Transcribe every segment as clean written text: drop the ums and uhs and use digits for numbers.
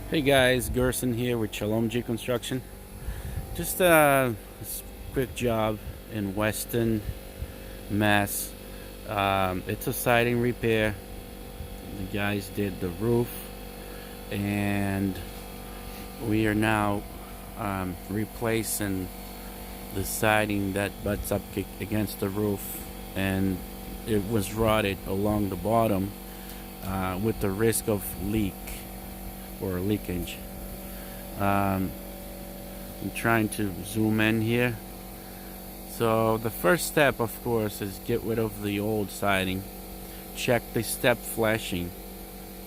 Hey guys, Gerson here with Shalom G Construction. Just quick job in Weston, Mass. It's a siding repair. The guys did the roof, and we are now replacing the siding that butts up against the roof, and it was rotted along the bottom with the risk of leak or leakage. I'm trying to zoom in here. So the first step, of course, is get rid of the old siding. Check the step flashing,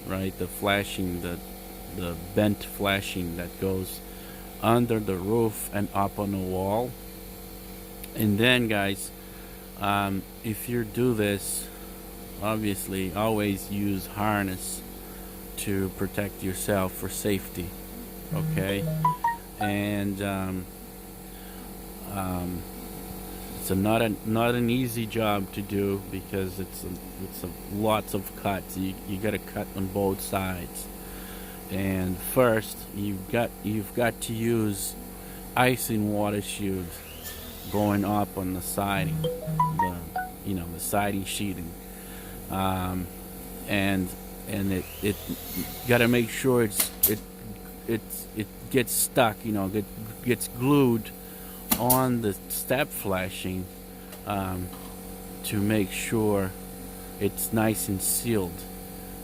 right? The flashing, the bent flashing that goes under the roof and up on the wall. And then, guys, if you do this, obviously, always use harness to protect yourself for safety. Okay, and it's not an easy job to do because it's lots of cuts. You got to cut on both sides. And first, you've got to use ice and water shield going up on the siding, the siding sheeting, and it got to make sure it gets stuck, gets glued on the step flashing, to make sure it's nice and sealed.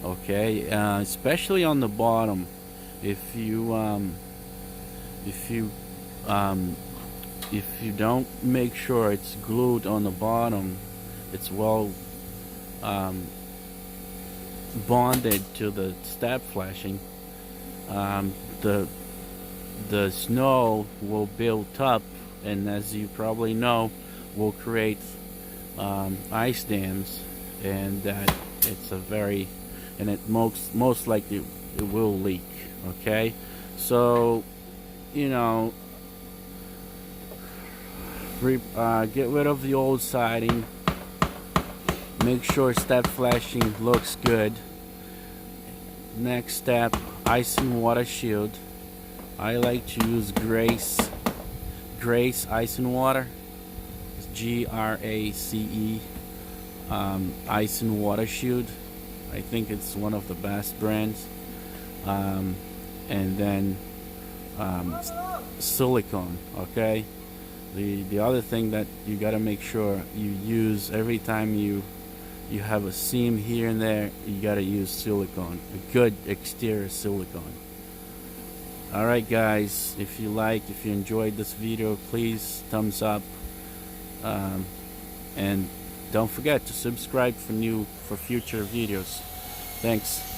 Okay, especially on the bottom. If you don't make sure it's glued on the bottom, it's well bonded to the step flashing, the snow will build up, and as you probably know, will create ice dams, and that it most likely it will leak. Okay, so get rid of the old siding. Make sure step flashing looks good. Next step, ice and water shield. I like to use Grace Ice and Water. It's GRACE, Ice and Water Shield. I think it's one of the best brands. And then silicone. Okay. The other thing that you got to make sure you use every time you have a seam here and there, you got to use silicone, a good exterior silicone. Alright guys, if you enjoyed this video, please thumbs up, and don't forget to subscribe for future videos. Thanks.